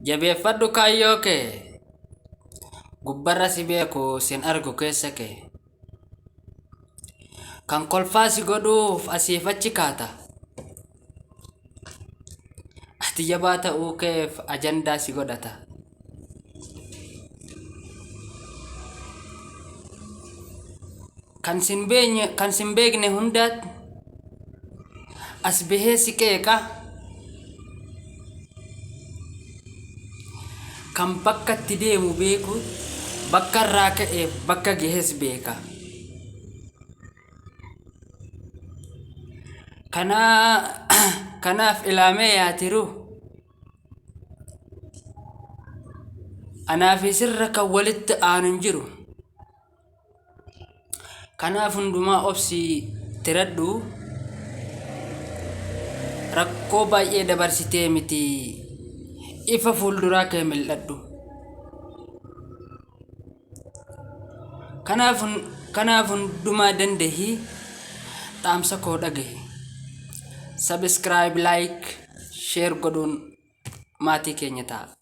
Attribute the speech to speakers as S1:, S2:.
S1: jabeeffadhu kaayyoo kee gubbarra si beeku sin argu keessa kee kan kolfaa si godhuuf asiif achi kaata ati jabaa ta'uu keef ajandaa si godhata kan sin beekne hundaat as bahee si qeeqa kan bakka itti deemu beeku bakka irraa ka'ee bakka gehes beeka kanaaf ilaamee yaatiru anaaf sirra kan walitti aanu hin jiru kanaaf hundumaa obsii tiradhu rakkoo baay'ee dabarsitee miti ifa fuulduraa kee mil'adhu kanaaf hundumaa dandeehi dhaamsa koo dhagahi subscribe like share godhuun maatii keenya ta'a